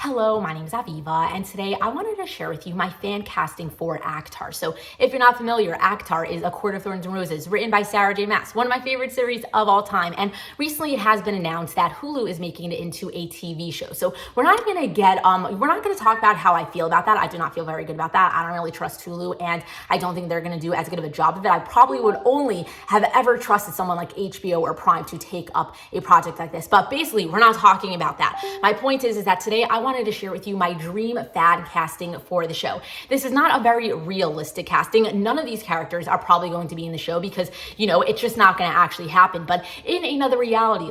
Hello, my name is Aviva, and today I wanted to share with you my fan casting for ACOTAR. So if you're not familiar, ACOTAR is A Court of Thorns and Roses, written by Sarah J. Maas, one of my favorite series of all time. And recently it has been announced that Hulu is making it into a TV show. So we're not gonna talk about how I feel about that. I do not feel very good about that. I don't really trust Hulu, and I don't think they're gonna do as good of a job of it. I probably would only have ever trusted someone like HBO or Prime to take up a project like this. But basically, we're not talking about that. My point is that today I wanted to share with you my dream fan casting for the show. This is not a very realistic casting. None of these characters are probably going to be in the show because, it's just not going to actually happen. But in another reality,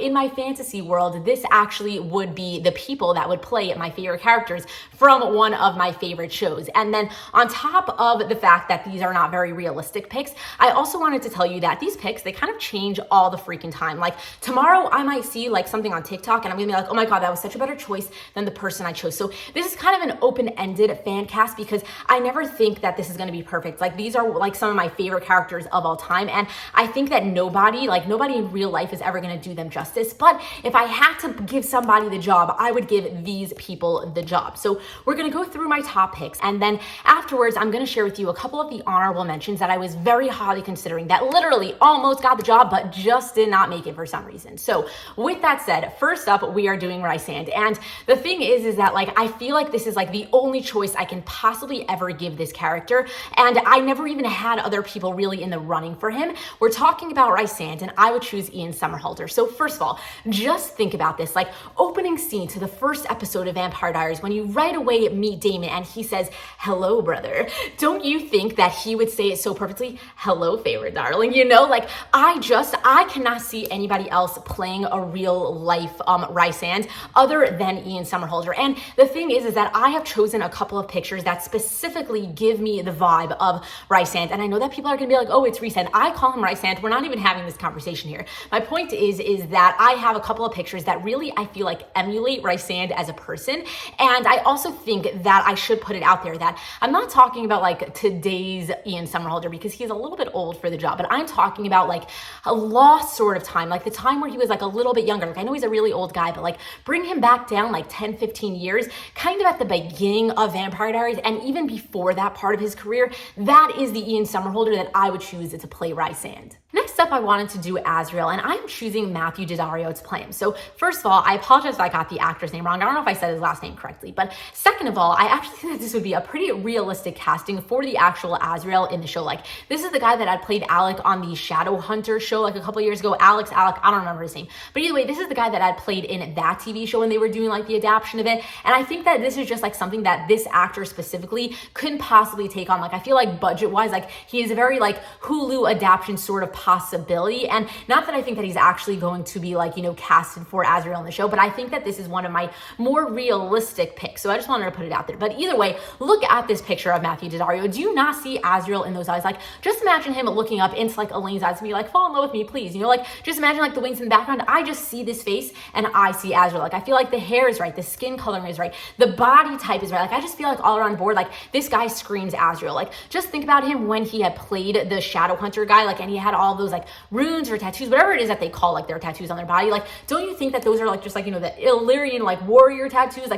in my fantasy world, this actually would be the people that would play my favorite characters from one of my favorite shows. And then on top of the fact that these are not very realistic picks, I also wanted to tell you that these picks, they kind of change all the freaking time. Like tomorrow I might see something on TikTok and I'm gonna be like, oh my God, that was such a better choice than the person I chose. So this is kind of an open-ended fan cast because I never think that this is going to be perfect. These are some of my favorite characters of all time, and I think that nobody in real life is ever going to do them justice. But if I had to give somebody the job, I would give these people the job. So we're going to go through my top picks, and then afterwards I'm going to share with you a couple of the honorable mentions that I was very highly considering that literally almost got the job but just did not make it for some reason. So with that said, first up we are doing Rhysand, and the thing is that I feel like this is the only choice I can possibly ever give this character, and I never even had other people really in the running for him. We're talking about Rhysand, and I would choose Ian Somerhalder. So first of all, just think about this, opening scene to the first episode of Vampire Diaries, when you right away meet Damon and he says, "Hello, brother." Don't you think that he would say it so perfectly? "Hello, Feyre, darling." I cannot see anybody else playing a real life Rhysand other than Ian Somerhalder. And the thing is that I have chosen a couple of pictures that specifically give me the vibe of Rhysand. And I know that people are gonna be like, oh, it's Rhysand. I call him Rhysand. We're not even having this conversation here. My point is that I have a couple of pictures that really, I feel emulate Rhysand as a person. And I also think that I should put it out there that I'm not talking about today's Ian Somerhalder because he's a little bit old for the job, but I'm talking about a lost sort of time, the time where he was a little bit younger. I know he's a really old guy, but bring him back down 10, 15 years, kind of at the beginning of Vampire Diaries, and even before that part of his career. That is the Ian Somerhalder that I would choose to play Rhysand. Next up, I wanted to do Azriel, and I'm choosing Matthew Daddario to play him. So first of all, I apologize if I got the actor's name wrong. I don't know if I said his last name correctly, but second of all, I actually think that this would be a pretty realistic casting for the actual Azriel in the show. This is the guy that had played Alec on the Shadowhunter show a couple years ago. Alec, I don't remember his name. But either way, this is the guy that had played in that TV show when they were doing the adaptation of it. And I think that this is just something that this actor specifically couldn't possibly take on. I feel budget-wise, he is a very Hulu adaptation sort of possibility. And not that I think that he's actually going to be casted for Azriel in the show, but I think that this is one of my more realistic picks. So I just wanted to put it out there. But either way, look at this picture of Matthew Daddario. Do you not see Azriel in those eyes? Just imagine him looking up into Elaine's eyes and be fall in love with me, please. Just imagine the wings in the background. I just see this face and I see Azriel. I feel the hair is right, the skin coloring is right, the body type is right. I just feel all around the board, this guy screams Azriel. Just think about him when he had played the Shadowhunter guy, and he had all those runes or tattoos, whatever it is that they call their tattoos on their body. Don't you think that those are just the Illyrian warrior tattoos?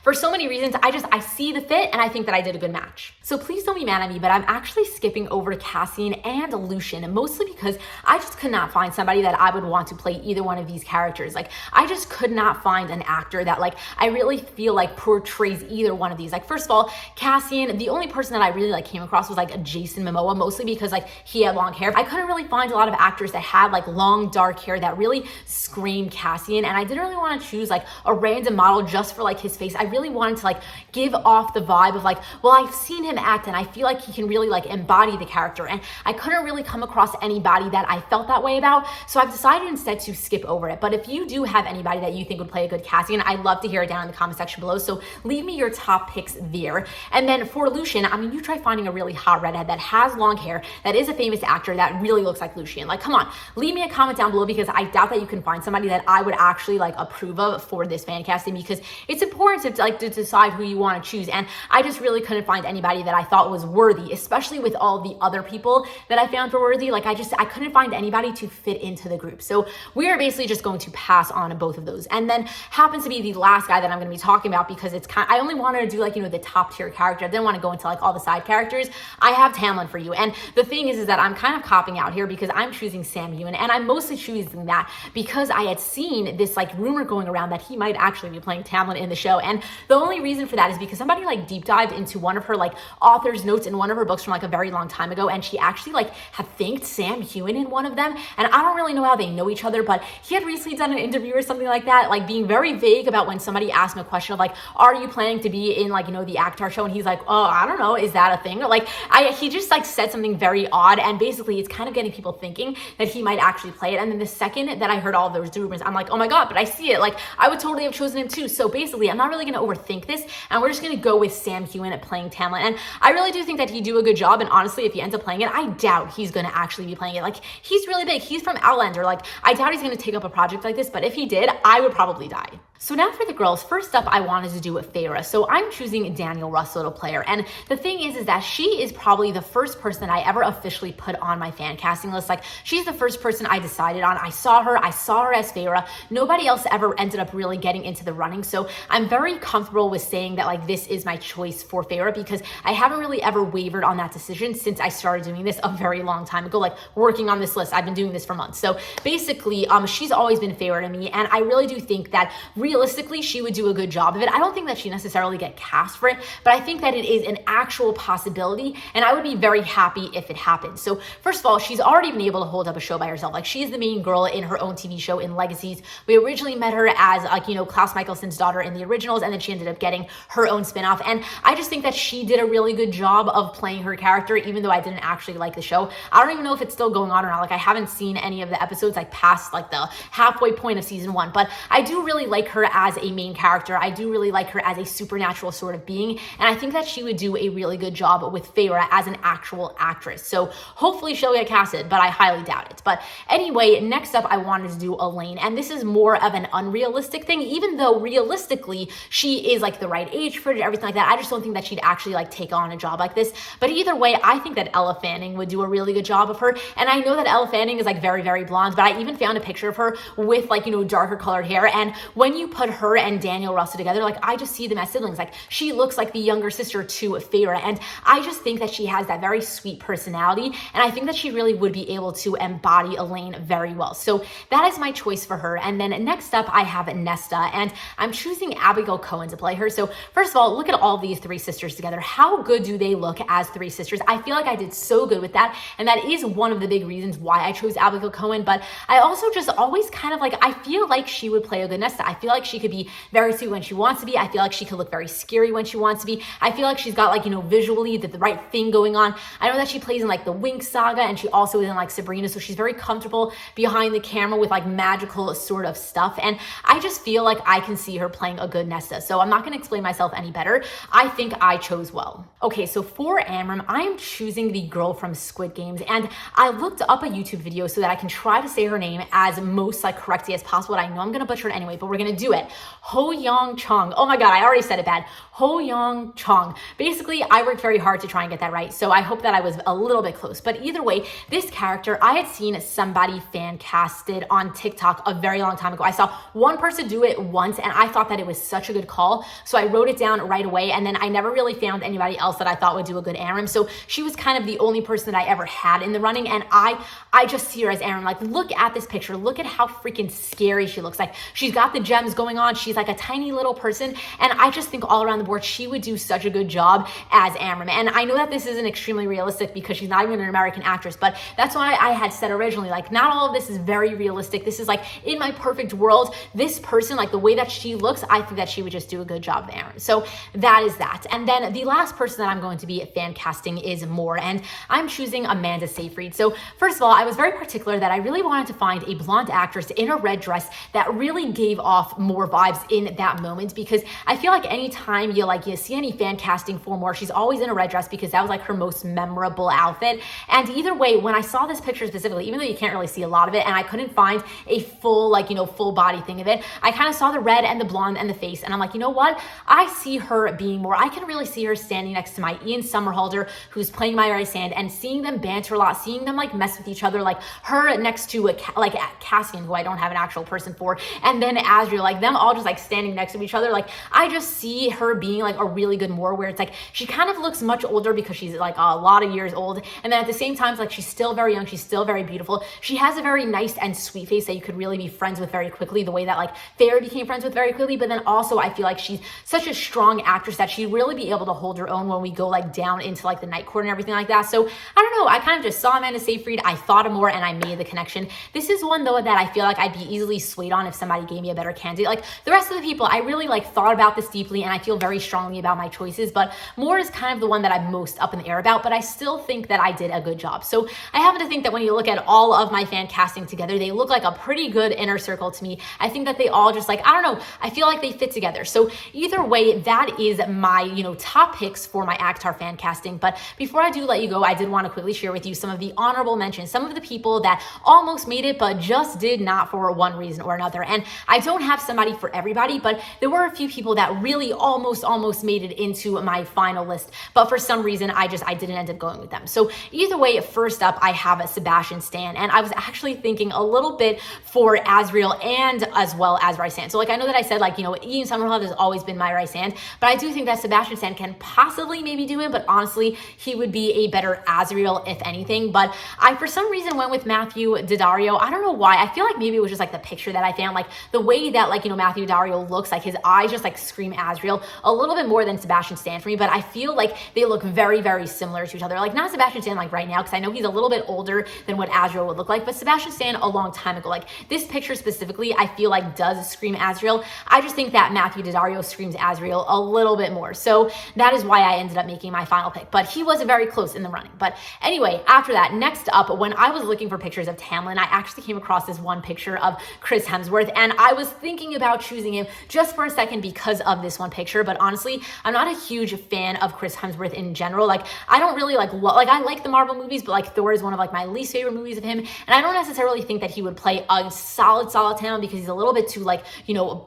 For so many reasons, I see the fit and I think that I did a good match. So please don't be mad at me, but I'm actually skipping over to Cassian and Lucian, mostly because I just could not find somebody that I would want to play either one of these characters. I just could not find an actor that I really feel portrays either one of these. First of all, Cassian, the only person that I really came across was Jason Momoa, mostly because he had long hair. I couldn't really find a lot of actors that had long dark hair that really screamed Cassian, and I didn't really want to choose a random model just for his face. I really wanted to give off the vibe of well, I've seen him act and I feel he can really embody the character, and I couldn't really come across anybody that I felt that way about, so I've decided instead to skip over it. But if you do have anybody that you think would play a good Cassian, I'd love to hear it down in the comment section below, so leave me your top picks there. And then for Lucian, you try finding a really hot redhead that has long hair, that is a famous actor that really looks like Lucian. Come on, leave me a comment down below because I doubt that you can find somebody that I would actually approve of for this fan casting, because it's important to decide who you want to choose, and I just really couldn't find anybody that I thought was worthy, especially with all the other people that I found were worthy. I couldn't find anybody to fit into the group. So we are basically just going to pass on both of those. And then happens to be the last last guy that I'm going to be talking about because it's kind of, I only wanted to do like, the top tier character. I didn't want to go into like all the side characters. I have Tamlin for you. And the thing is that I'm kind of copping out here because I'm choosing Sam Heughan, and I'm mostly choosing that because I had seen this like rumor going around that he might actually be playing Tamlin in the show. And the only reason for that is because somebody like deep dived into one of her like author's notes in one of her books from like a very long time ago, and she actually like had thanked Sam Heughan in one of them. And I don't really know how they know each other, but he had recently done an interview or something like that, like being very vague about when somebody asked him a question of like, are you planning to be in like, the ACOTAR show? And he's like, oh, I don't know, is that a thing? Or like, he just like said something very odd, and basically it's kind of getting people thinking that he might actually play it. And then the second that I heard all of those rumors, I'm like, oh my God, but I see it. Like, I would totally have chosen him too. So basically, I'm not really gonna overthink this, and we're just gonna go with Sam Heughan at playing Tamlin. And I really do think that he'd do a good job, and honestly, if he ends up playing it, I doubt he's gonna actually be playing it. Like, he's really big, he's from Outlander, like, I doubt he's gonna take up a project like this, but if he did, I would probably die. So now for the girls, first up, I wanted to do with Feyre. So I'm choosing Daniel Russell to play her. And the thing is that she is probably the first person that I ever officially put on my fan casting list. Like, she's the first person I decided on. I saw her as Feyre. Nobody else ever ended up really getting into the running. So I'm very comfortable with saying that like this is my choice for Feyre because I haven't really ever wavered on that decision since I started doing this a very long time ago, like working on this list. I've been doing this for months. So basically, she's always been Feyre to me. And I really do think that realistically, she would do a good job of it. I don't think that she necessarily get cast for it, but I think that it is an actual possibility, and I would be very happy if it happens. So first of all, she's already been able to hold up a show by herself. Like, she's the main girl in her own TV show in Legacies. We originally met her as like, Klaus Michaelson's daughter in the originals, and then she ended up getting her own spinoff. And I just think that she did a really good job of playing her character, even though I didn't actually like the show. I don't even know if it's still going on or not. Like, I haven't seen any of the episodes like past like the halfway point of season 1, but I do really like her as a main character. I do really like her as a supernatural sort of being, and I think that she would do a really good job with Feyre as an actual actress. So hopefully she'll get casted, but I highly doubt it. But anyway, next up I wanted to do Elain, and this is more of an unrealistic thing, even though realistically she is like the right age for it, everything like that. I just don't think that she'd actually like take on a job like this. But either way, I think that Ella Fanning would do a really good job of her, and I know that Ella Fanning is like very, very blonde, but I even found a picture of her with like, darker colored hair, and when you put her and Daniel Russell together, like, I just see them as siblings. Like, she looks like the younger sister to Feyre, and I just think that she has that very sweet personality, and I think that she really would be able to embody Elain very well. So that is my choice for her. And then next up, I have Nesta, and I'm choosing Abigail Cohen to play her. So first of all, look at all these three sisters together. How good do they look as three sisters? I feel like I did so good with that, and that is one of the big reasons why I chose Abigail Cohen. But I also just always kind of like, I feel like she would play a good Nesta. I feel like she could be very sweet when she wants to be. I feel like she could look very scary when she wants to be. I feel like she's got like, visually the right thing going on. I know that she plays in like the Winx saga, and she also is in like Sabrina, so she's very comfortable behind the camera with like magical sort of stuff, and I just feel like I can see her playing a good Nesta. So I'm not going to explain myself any better. I think I chose well. Okay, so for Amren, I am choosing the girl from Squid Games, and I looked up a YouTube video so that I can try to say her name as most like correctly as possible. And I know I'm going to butcher it anyway, but we're going to do it. Ho Young Chong. Oh my God, I already said it bad. Ho Young Chong. Basically, I worked very hard to try and get that right, so I hope that I was a little bit close. But either way, this character, I had seen somebody fan casted on TikTok a very long time ago. I saw one person do it once, and I thought that it was such a good call, so I wrote it down right away, and then I never really found anybody else that I thought would do a good Amren. So she was kind of the only person that I ever had in the running, and I just see her as Amren. Like, look at this picture. Look at how freaking scary she looks. Like, she's got the gems going on. She's like a tiny little person, and I just think all around the board, she would do such a good job as Amren. And I know that this isn't extremely realistic because she's not even an American actress, but that's why I had said originally, like, not all of this is very realistic. This is like, in my perfect world, this person, like the way that she looks, I think that she would just do a good job of Amren. So that is that. And then the last person that I'm going to be fan casting is Moore, and I'm choosing Amanda Seyfried. So first of all, I was very particular that I really wanted to find a blonde actress in a red dress that really gave off Moore vibes in that moment, because I feel like anytime you see any fan casting for Moore, she's always in a red dress because that was like her most memorable outfit. And either way, when I saw this picture specifically, even though you can't really see a lot of it, and I couldn't find a full full body thing of it, I kind of saw the red and the blonde and the face, and I'm like, you know what? I see her being Moore. I can really see her standing next to my Ian Somerhalder, who's playing my Rhysand, and seeing them banter a lot, seeing them like mess with each other, like her next to like Cassian, who I don't have an actual person for, and then Azriel. like them all just like standing next to each other. Like I just see her being like a really good Moor, where it's like she kind of looks much older because she's like a lot of years old, and then at the same time it's like she's still very young, she's still very beautiful. She has a very nice and sweet face that you could really be friends with very quickly, the way that like Feyre became friends with very quickly. But then also I feel like she's such a strong actress that she'd really be able to hold her own when we go like down into like the night court and everything like that. So I don't know, I kind of just saw Amanda Seyfried, I thought of more, and I made the connection. This is one though that I feel like I'd be easily swayed on if somebody gave me a better candidate. Like the rest of the people, I really like thought about this deeply and I feel very strongly about my choices, but Moor is kind of the one that I'm most up in the air about, but I still think that I did a good job. So I happen to think that when you look at all of my fan casting together, they look like a pretty good inner circle to me. I think that they all just like, I don't know, I feel like they fit together. So either way, that is my, top picks for my ACOTAR fan casting. But before I do let you go, I did want to quickly share with you some of the honorable mentions, some of the people that almost made it, but just did not for one reason or another. And I don't have somebody for everybody, but there were a few people that really almost made it into my final list. But for some reason, I didn't end up going with them. So either way, first up, I have Sebastian Stan. And I was actually thinking a little bit for Azriel and as well as Rhysand. So like, I know that I said like, Ian Somerhalder has always been my Rhysand, but I do think that Sebastian Stan can possibly maybe do it, but honestly, he would be a better Azriel if anything. But I, for some reason, went with Matthew Daddario. I don't know why. I feel like maybe it was just like the picture that I found, like the way that like, Matthew Daddario looks, like his eyes just like scream Azriel a little bit more than Sebastian Stan for me, but I feel like they look very similar to each other. Like not Sebastian Stan like right now, because I know he's a little bit older than what Azriel would look like, but Sebastian Stan a long time ago. Like this picture specifically, I feel like does scream Azriel. I just think that Matthew Daddario screams Azriel a little bit more. So that is why I ended up making my final pick, but he was very close in the running. But anyway, after that, next up, when I was looking for pictures of Tamlin, I actually came across this one picture of Chris Hemsworth, and I was thinking about choosing him just for a second because of this one picture. But honestly, I'm not a huge fan of Chris Hemsworth in general. Like I don't really like I like the Marvel movies, but like Thor is one of like my least favorite movies of him, and I don't necessarily think that he would play a solid Tamlin because he's a little bit too like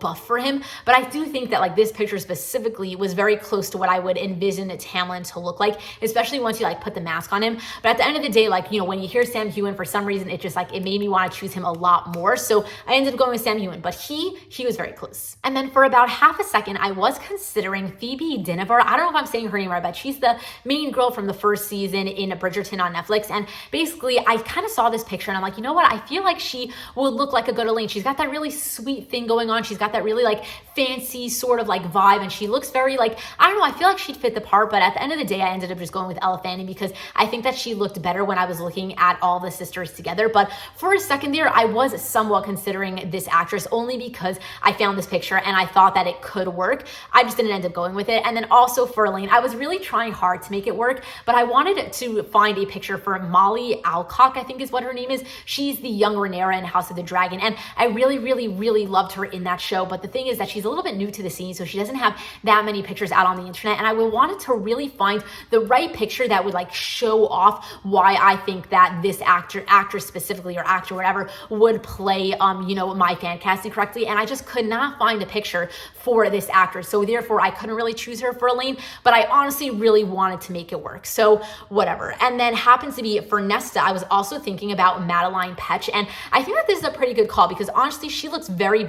buff for him. But I do think that like this picture specifically was very close to what I would envision Tamlin to look like, especially once you like put the mask on him. But at the end of the day, like when you hear Sam Heughan, for some reason it just like it made me want to choose him a lot more. So I ended up going with Sam Heughan, but he was very close. And then for about half a second, I was considering Phoebe Dynevor. I don't know if I'm saying her name right, but she's the main girl from the first season in Bridgerton on Netflix. And basically, I kind of saw this picture and I'm like, you know what? I feel like she would look like a good Elain. She's got that really sweet thing going on. She's got that really like fancy sort of like vibe, and she looks very like, I don't know, I feel like she'd fit the part. But at the end of the day, I ended up just going with Ella Fanning because I think that she looked better when I was looking at all the sisters together. But for a second there, I was somewhat considering this actress only because I found this picture and I thought that it could work. I just didn't end up going with it. And then also for Elain, I was really trying hard to make it work, but I wanted to find a picture for Molly Alcock, I think is what her name is. She's the young Rhaenyra in House of the Dragon, and I really loved her in that show. But the thing is that she's a little bit new to the scene, so she doesn't have that many pictures out on the internet, and I wanted to really find the right picture that would like show off why I think that this actress specifically, or actor, whatever, would play my fan casting correctly. And I just could not find a picture for this actress, so therefore I couldn't really choose her for Elain, but I honestly really wanted to make it work, so whatever. And then happens to be for Nesta, I was also thinking about Madeline Petch, and I think that this is a pretty good call because honestly she looks very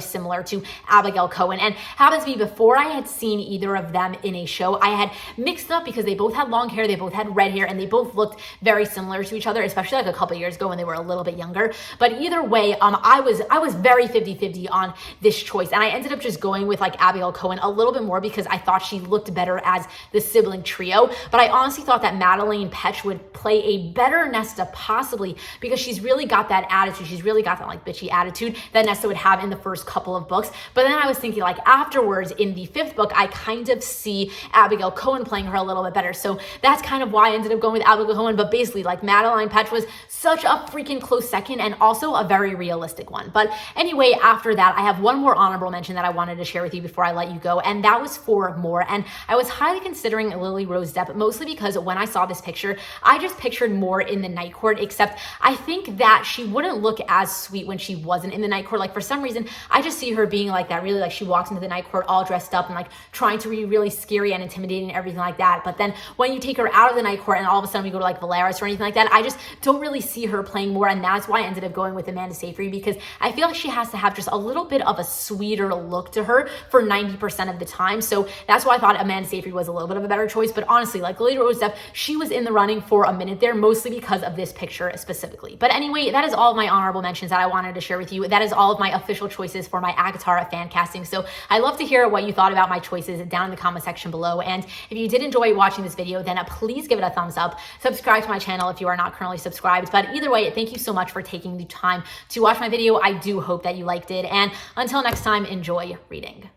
similar to Abigail Cohen, and happens to be before I had seen either of them in a show, I had mixed up because they both had long hair, they both had red hair, and they both looked very similar to each other, especially like a couple years ago when they were a little bit younger. But either way, I was very 50-50 on this choice, and I ended up just going with like Abigail Cohen a little bit more because I thought she looked better as the sibling trio. But I honestly thought that Madeline Petch would play a better Nesta, possibly because she's really got that attitude, she's really got that like bitchy attitude that Nesta would have in the first couple of books. But then I was thinking like afterwards in the 5th book, I kind of see Abigail Cohen playing her a little bit better, so that's kind of why I ended up going with Abigail Cohen. But basically like Madeline Petch was such a freaking close second, and also a very realistic one. But anyway, after that, I have one more honorable mention that I wanted to share with you before I let you go, and that was for Moor. And I was highly considering Lily Rose Depp, mostly because when I saw this picture, I just pictured Moor in the Night Court, except I think that she wouldn't look as sweet when she wasn't in the Night Court. Like for some reason, I just see her being like that, really like she walks into the Night Court all dressed up and like trying to be really scary and intimidating and everything like that. But then when you take her out of the Night Court and all of a sudden we go to like Valeris or anything like that, I just don't really see her playing Moor, and that's why I ended up going with Amanda Seyfried, because I feel like she has to have just a little bit of a sweeter look to her for 90% of the time. So that's why I thought Amanda Seyfried was a little bit of a better choice. But honestly, like Lady Rose Depp, she was in the running for a minute there, mostly because of this picture specifically. But anyway, that is all of my honorable mentions that I wanted to share with you. That is all of my official choices for my ACOTAR fan casting. So I'd love to hear what you thought about my choices down in the comment section below. And if you did enjoy watching this video, then please give it a thumbs up. Subscribe to my channel if you are not currently subscribed. But either way, thank you so much for taking the time to watch my video. I do hope that you liked it. And until next time, enjoy reading.